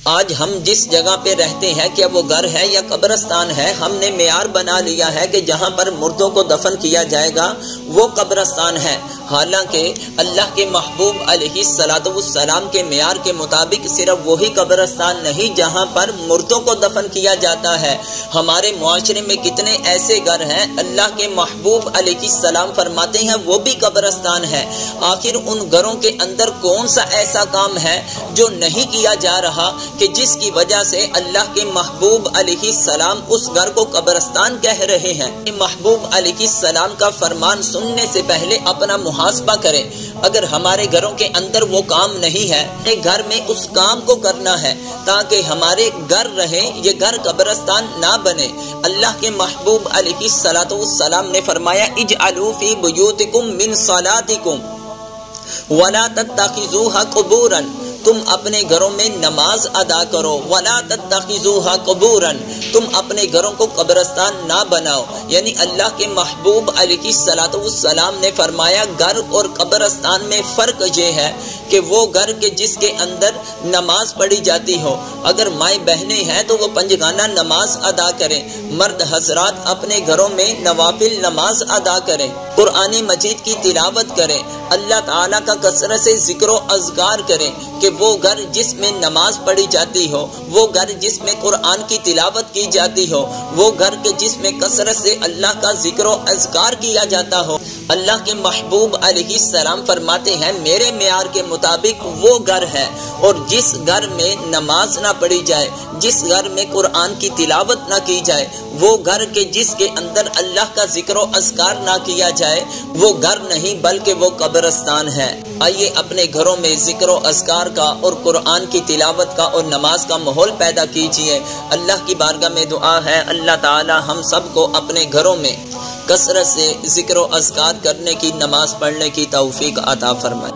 آج ہم جس جگہ پہ رہتے ہیں کیا وہ گھر ہے یا قبرستان ہے؟ ہم نے معیار بنا لیا ہے کہ جہاں پر مردوں کو دفن کیا جائے گا وہ قبرستان ہے، حالانکہ اللہ کے محبوب علیہ السلام کے معیار کے مطابق صرف وہی قبرستان نہیں جہاں پر مردوں کو دفن کیا جاتا ہے۔ ہمارے معاشرے میں کتنے ایسے گھر ہیں اللہ کے محبوب علیہ السلام فرماتے ہیں وہ بھی قبرستان ہے۔ آخر ان گھروں کے اندر کون سا ایسا کام ہے جو نہیں کیا جا رہا کہ جس کی وجہ سے اللہ کے محبوب علیہ السلام اس گھر کو قبرستان کہہ رہے ہیں؟ محبوب علیہ السلام کا فرمان سننے سے پہلے اپنا محاسبہ کریں۔ اگر ہمارے گھروں کے اندر وہ کام نہیں ہے، گھر میں اس کام کو کرنا ہے تاکہ ہمارے گھر رہے، یہ گھر قبرستان نہ بنے۔ اللہ کے محبوب علیہ السلام نے فرمایا اجعلوا فی بیوتکم من صلاتکم ولا تتخذوها قبورا، تم اپنے گھروں میں نماز ادا کرو، ولا تتخذوها قبورا، تم اپنے گھروں کو قبرستان نہ بناؤ۔ یعنی اللہ کے محبوب علیہ السلام نے فرمایا گھر اور قبرستان میں فرق یہ ہے کہ وہ گھر کے جس کے اندر نماز پڑھی جاتی ہو، اگر مائیں بہنیں ہیں تو وہ پنجگانہ نماز ادا کریں، مرد حضرات اپنے گھروں میں نوافل نماز ادا کریں، قرآن مجید کی تلاوت کریں، اللہ تعالیٰ کا کثرت سے ذکر و اذکار کریں کہ وہ گھر جس میں نماز پڑھی جاتی ہو، وہ گھر جس میں قرآن کی تلاوت کی جاتی ہو، وہ گھر کے جس میں کثرت سے اللہ کا ذکر و اذکار کیا جاتا ہو۔ اللہ کے محبوب علیہ السلام فرماتے ہیں میرے معیار کے مطابق وہ گھر ہے، اور جس گھر میں نماز نہ پڑھی جائے، جس گھر میں قرآن کی تلاوت نہ کی جائے، وہ گھر کے جس کے اندر اللہ کا ذکر و اذکار نہ کیا جائے، وہ گھر نہیں بلکہ وہ قبرستان ہے۔ آئیے اپنے گھروں میں ذکر و اذکار کا اور قرآن کی تلاوت کا اور نماز کا ماحول پیدا کیجیے۔ اللہ کی بارگاہ میں دعا ہے اللہ تعالی ہم سب کو اپنے گھروں میں کثرت سے ذکر و اذکار کرنے کی، نماز پڑھنے کی توفیق عطا فرمائے۔